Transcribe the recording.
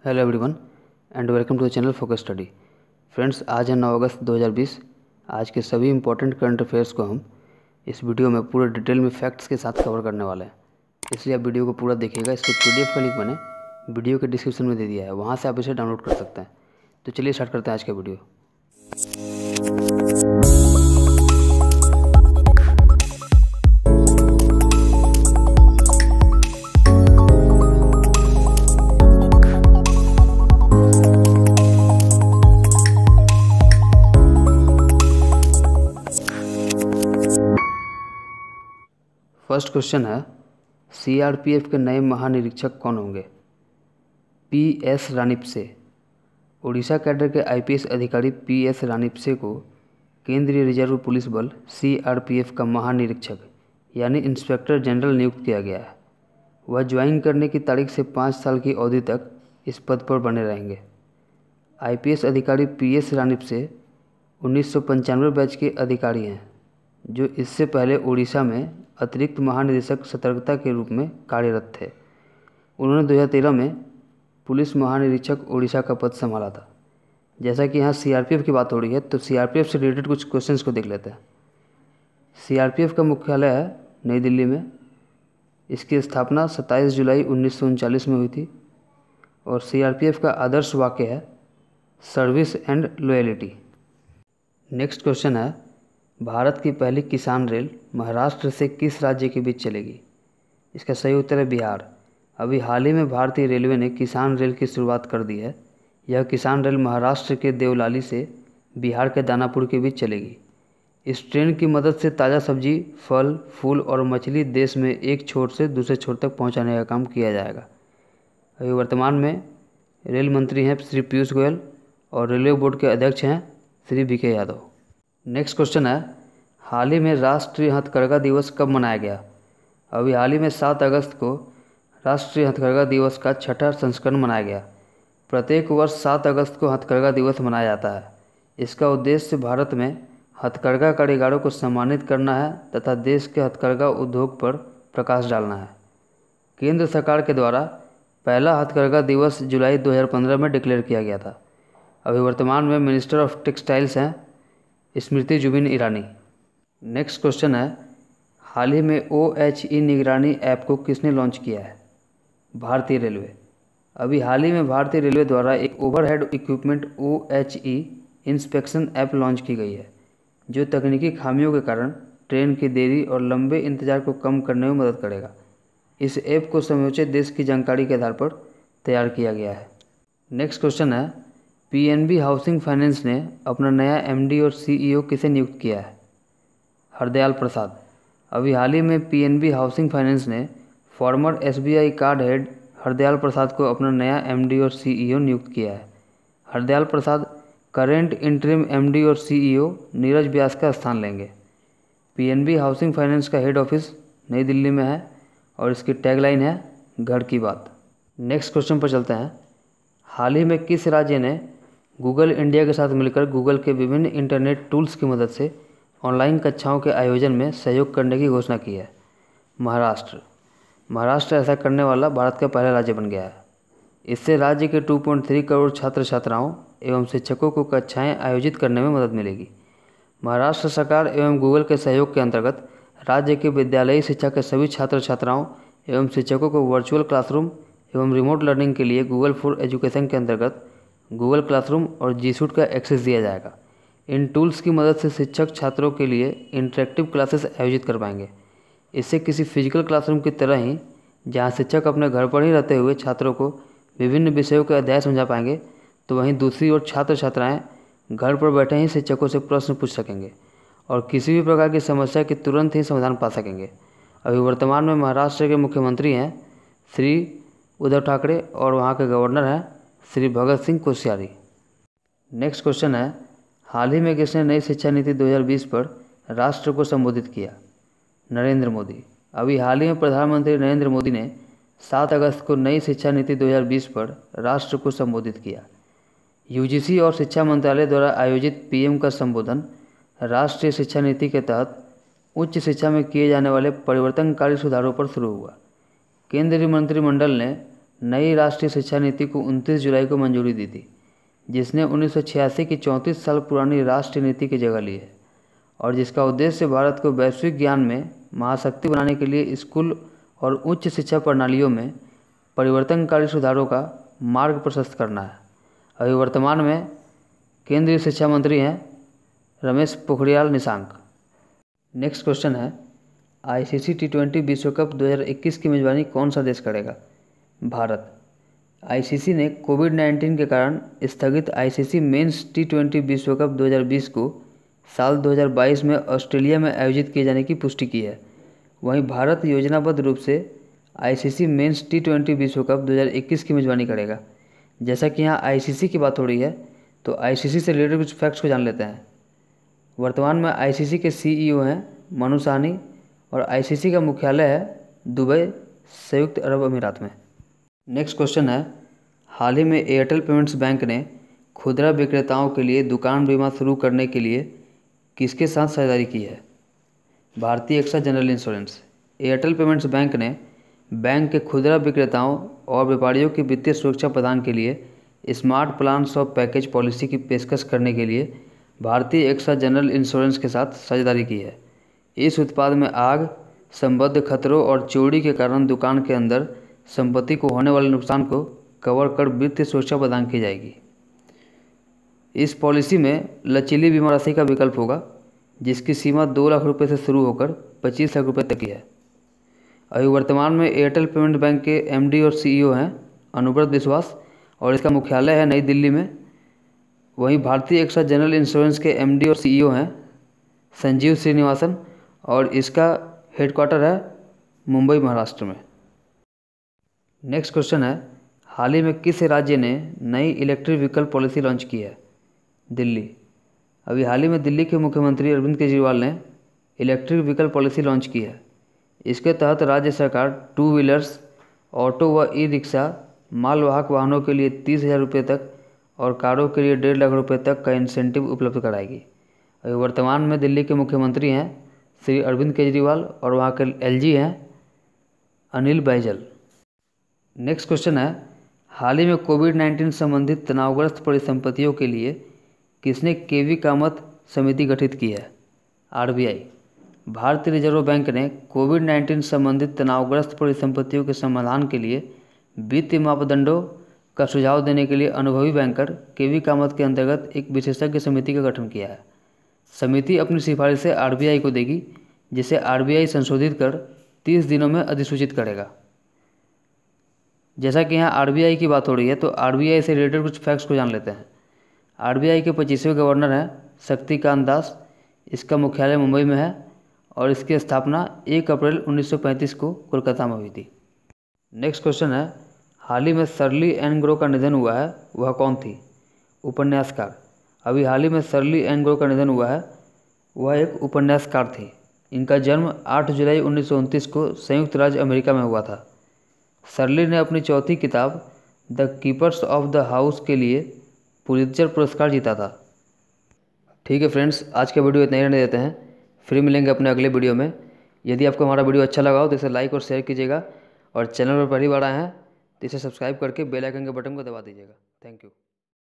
Hello everyone and welcome to the channel focus study. Friends, आज है 9 अगस्त 2020। आज के सभी इंपॉर्टेंट करंट अफेयर्स को हम इस वीडियो में पूरे डिटेल में फैक्ट्स के साथ कवर करने वाले हैं, इसलिए आप वीडियो को पूरा देखिएगा। इसके PDF का लिंक मैंने वीडियो के डिस्क्रिप्शन में दे दिया है, वहाँ से आप इसे डाउनलोड कर सकते हैं। तो चलिए स्टार्ट करते हैं आज का वीडियो। फर्स्ट क्वेश्चन है, CRPF के नए महानिरीक्षक कौन होंगे? PS रानीपसे। उड़ीसा कैडर के IPS अधिकारी PS रानीपसे को केंद्रीय रिजर्व पुलिस बल CRPF का महानिरीक्षक यानी इंस्पेक्टर जनरल नियुक्त किया गया है। वह ज्वाइन करने की तारीख से 5 साल की अवधि तक इस पद पर बने रहेंगे। IPS अधिकारी PS रानीपसे 1995 बैच के अधिकारी हैं, जो इससे पहले उड़ीसा में अतिरिक्त महानिदेशक सतर्कता के रूप में कार्यरत थे। उन्होंने 2013 में पुलिस महानिरीक्षक उड़ीसा का पद संभाला था। जैसा कि यहाँ CRPF की बात हो रही है, तो CRPF से रिलेटेड कुछ क्वेश्चंस को देख लेते हैं। CRPF का मुख्यालय है नई दिल्ली में। इसकी स्थापना 27 जुलाई 1939 में हुई थी और CRPF का आदर्श वाक्य है service and loyalty. Next question है, भारत की पहली किसान रेल महाराष्ट्र से किस राज्य के बीच चलेगी? इसका सही उत्तर है बिहार। अभी हाल ही में भारतीय रेलवे ने किसान रेल की शुरुआत कर दी है। यह किसान रेल महाराष्ट्र के देवलाली से बिहार के दानापुर के बीच चलेगी। इस ट्रेन की मदद से ताज़ा सब्जी, फल, फूल और मछली देश में एक छोर से दूसरे छोर तक पहुंचाने का काम किया जाएगा। अभी वर्तमान में रेल मंत्री हैं श्री पीयूष गोयल और रेलवे बोर्ड के अध्यक्ष हैं Shri VK Yadav. Next question है, हाल ही में राष्ट्रीय हथकरघा दिवस कब मनाया गया? अभी हाल ही में 7 अगस्त को राष्ट्रीय हथकरघा दिवस का 6ठा संस्करण मनाया गया। प्रत्येक वर्ष 7 अगस्त को हथकरघा दिवस मनाया जाता है। इसका उद्देश्य भारत में हथकरघा कारीगरों को सम्मानित करना है तथा देश के हथकरघा उद्योग पर प्रकाश डालना है। केंद्र सरकार के द्वारा पहला हथकरघा दिवस जुलाई 2015 में डिक्लेयर किया गया था। अभी वर्तमान में मिनिस्टर ऑफ टेक्सटाइल्स हैं स्मृति जुबिन ईरानी। नेक्स्ट क्वेश्चन है, हाल ही में OHE निगरानी ऐप को किसने लॉन्च किया है? भारतीय रेलवे। अभी हाल ही में भारतीय रेलवे द्वारा एक overhead equipment OHE inspection app launch की गई है, जो तकनीकी खामियों के कारण ट्रेन की देरी और लंबे इंतजार को कम करने में मदद करेगा। इस ऐप को समूचे देश की जानकारी के आधार पर तैयार किया गया है। नेक्स्ट क्वेश्चन है, PNB हाउसिंग फाइनेंस ने अपना नया MD और CEO किसे नियुक्त किया है? हरदयाल प्रसाद। अभी हाल ही में PNB हाउसिंग फाइनेंस ने former SBI card head Hardayal Prasad को अपना नया MD और CEO नियुक्त किया है। Hardayal Prasad current interim MD और CEO नीरज व्यास का स्थान लेंगे। PNB हाउसिंग फाइनेंस का हेड ऑफिस नई दिल्ली में है और इसकी टैगलाइन है घर की बात। नेक्स्ट क्वेश्चन पर चलते हैं, हाल ही में किस राज्य ने गूगल इंडिया के साथ मिलकर गूगल के विभिन्न इंटरनेट टूल्स की मदद से ऑनलाइन कक्षाओं के आयोजन में सहयोग करने की घोषणा की है? महाराष्ट्र। महाराष्ट्र ऐसा करने वाला भारत का पहला राज्य बन गया है। इससे राज्य के 2.3 करोड़ छात्र छात्राओं एवं शिक्षकों को कक्षाएं आयोजित करने में मदद मिलेगी। महाराष्ट्र सरकार एवं गूगल के सहयोग के अंतर्गत राज्य के विद्यालयी शिक्षा के सभी छात्र छात्राओं एवं शिक्षकों को वर्चुअल क्लासरूम एवं रिमोट लर्निंग के लिए गूगल फॉर एजुकेशन के अंतर्गत गूगल क्लासरूम और G Suite का एक्सेस दिया जाएगा। इन टूल्स की मदद से शिक्षक छात्रों के लिए इंटरेक्टिव क्लासेस आयोजित कर पाएंगे। इससे किसी फिजिकल क्लासरूम की तरह ही, जहां शिक्षक अपने घर पर ही रहते हुए छात्रों को विभिन्न विषयों के अध्याय समझा पाएंगे, तो वहीं दूसरी ओर छात्र छात्राएँ घर पर बैठे ही शिक्षकों से प्रश्न पूछ सकेंगे और किसी भी प्रकार की समस्या के तुरंत ही समाधान पा सकेंगे। अभी वर्तमान में महाराष्ट्र के मुख्यमंत्री हैं श्री उद्धव ठाकरे और वहाँ के गवर्नर हैं श्री भगत सिंह कोश्यारी। नेक्स्ट क्वेश्चन है, हाल ही में किसने नई शिक्षा नीति 2020 पर राष्ट्र को संबोधित किया? नरेंद्र मोदी। अभी हाल ही में प्रधानमंत्री नरेंद्र मोदी ने 7 अगस्त को नई शिक्षा नीति 2020 पर राष्ट्र को संबोधित किया। UGC और शिक्षा मंत्रालय द्वारा आयोजित PM का संबोधन राष्ट्रीय शिक्षा नीति के तहत उच्च शिक्षा में किए जाने वाले परिवर्तनकारी सुधारों पर शुरू हुआ। केंद्रीय मंत्रिमंडल ने नई राष्ट्रीय शिक्षा नीति को 29 जुलाई को मंजूरी दी थी, जिसने 1986 की 34 साल पुरानी राष्ट्रीय नीति की जगह ली है और जिसका उद्देश्य भारत को वैश्विक ज्ञान में महाशक्ति बनाने के लिए स्कूल और उच्च शिक्षा प्रणालियों में परिवर्तनकारी सुधारों का मार्ग प्रशस्त करना है। अभी वर्तमान में केंद्रीय शिक्षा मंत्री हैं रमेश पोखरियाल निशंक। नेक्स्ट क्वेश्चन है, आईसीसी T20 विश्व कप 2021 की मेजबानी कौन सा देश करेगा? भारत। आईसीसी ने कोविड-19 के कारण स्थगित आईसीसी मेंस T20 विश्व कप 2020 को साल 2022 में ऑस्ट्रेलिया में आयोजित किए जाने की पुष्टि की है। वहीं भारत योजनाबद्ध रूप से आईसीसी मेंस T20 विश्व कप 2021 की मेजबानी करेगा। जैसा कि यहाँ आईसीसी की बात हो रही है, तो आईसीसी से रिलेटेड कुछ फैक्ट्स को जान लेते हैं। वर्तमान में आईसीसी के सीईओ हैं मनु साहनी और आईसीसी का मुख्यालय है दुबई, संयुक्त अरब अमीरात में। नेक्स्ट क्वेश्चन है, हाल ही में एयरटेल पेमेंट्स बैंक ने खुदरा विक्रेताओं के लिए दुकान बीमा शुरू करने के लिए किसके साथ साझेदारी की है? भारतीय AXA general insurance. Airtel payments bank ने बैंक के खुदरा विक्रेताओं और व्यापारियों की वित्तीय सुरक्षा प्रदान के लिए smart plan of package policy की पेशकश करने के लिए भारतीय एक्सा जनरल इंश्योरेंस के साथ साझेदारी की है। इस उत्पाद में आग संबद्ध खतरों और चोरी के कारण दुकान के अंदर संपत्ति को होने वाले नुकसान को कवर कर वित्तीय सुरक्षा प्रदान की जाएगी। इस पॉलिसी में लचीली बीमा राशि का विकल्प होगा, जिसकी सीमा 2 लाख रुपये से शुरू होकर 25 लाख रुपये तक की है। अभी वर्तमान में एयरटेल पेमेंट बैंक के एमडी और सीईओ हैं अनुव्रत विश्वास और इसका मुख्यालय है नई दिल्ली में। वहीं भारतीय एक्सा जनरल इंश्योरेंस के एमडी और सीईओ हैं संजीव श्रीनिवासन और इसका हेडक्वार्टर है मुंबई, महाराष्ट्र में। नेक्स्ट क्वेश्चन है, हाल ही में किस राज्य ने नई इलेक्ट्रिक व्हीकल पॉलिसी लॉन्च की है? दिल्ली। अभी हाल ही में दिल्ली के मुख्यमंत्री अरविंद केजरीवाल ने इलेक्ट्रिक व्हीकल पॉलिसी लॉन्च की है। इसके तहत राज्य सरकार 2 व्हीलर्स, ऑटो व ई रिक्शा, मालवाहक वाहनों के लिए 30,000 रुपये तक और कारों के लिए 1.5 लाख रुपये तक का इंसेंटिव उपलब्ध कराएगी। अभी वर्तमान में दिल्ली के मुख्यमंत्री हैं श्री अरविंद केजरीवाल और वहाँ के एलजी हैं अनिल बैजल। नेक्स्ट क्वेश्चन है, हाल ही में कोविड-19 संबंधित तनावग्रस्त परिसंपत्तियों के लिए किसने केवी कामत समिति गठित की है? आरबीआई। भारतीय रिजर्व बैंक ने कोविड-19 संबंधित तनावग्रस्त परिसंपत्तियों के समाधान के लिए वित्तीय मापदंडों का सुझाव देने के लिए अनुभवी बैंकर केवी कामत के अंतर्गत एक विशेषज्ञ समिति का गठन किया है। समिति अपनी सिफारिशें आरबीआई को देगी, जिसे आरबीआई संशोधित कर 30 दिनों में अधिसूचित करेगा। जैसा कि यहाँ आरबीआई की बात हो रही है, तो आरबीआई से रिलेटेड कुछ फैक्ट्स को जान लेते हैं। आरबीआई के 25वें गवर्नर हैं शक्तिकांत दास। इसका मुख्यालय मुंबई में है और इसकी स्थापना 1 अप्रैल 1935 को कोलकाता में हुई थी। नेक्स्ट क्वेश्चन है, हाल ही में शर्ली एन ग्रो का निधन हुआ है, वह कौन थी? उपन्यासकार। अभी हाल ही में शर्ली एन ग्रो का निधन हुआ है, वह एक उपन्यासकार थी। इनका जन्म 8 जुलाई 1929 को संयुक्त राज्य अमेरिका में हुआ था। शर्ली ने अपनी चौथी किताब the keepers of the house के लिए पुलित्जर पुरस्कार जीता था। ठीक है फ्रेंड्स, आज का वीडियो इतना ही रहने देते हैं, फिर मिलेंगे अपने अगले वीडियो में। यदि आपको हमारा वीडियो अच्छा लगा हो तो इसे लाइक और शेयर कीजिएगा और चैनल पर पहली बार आए हैं तो इसे सब्सक्राइब करके बेल आइकन के बटन को दबा दीजिएगा। Thank you.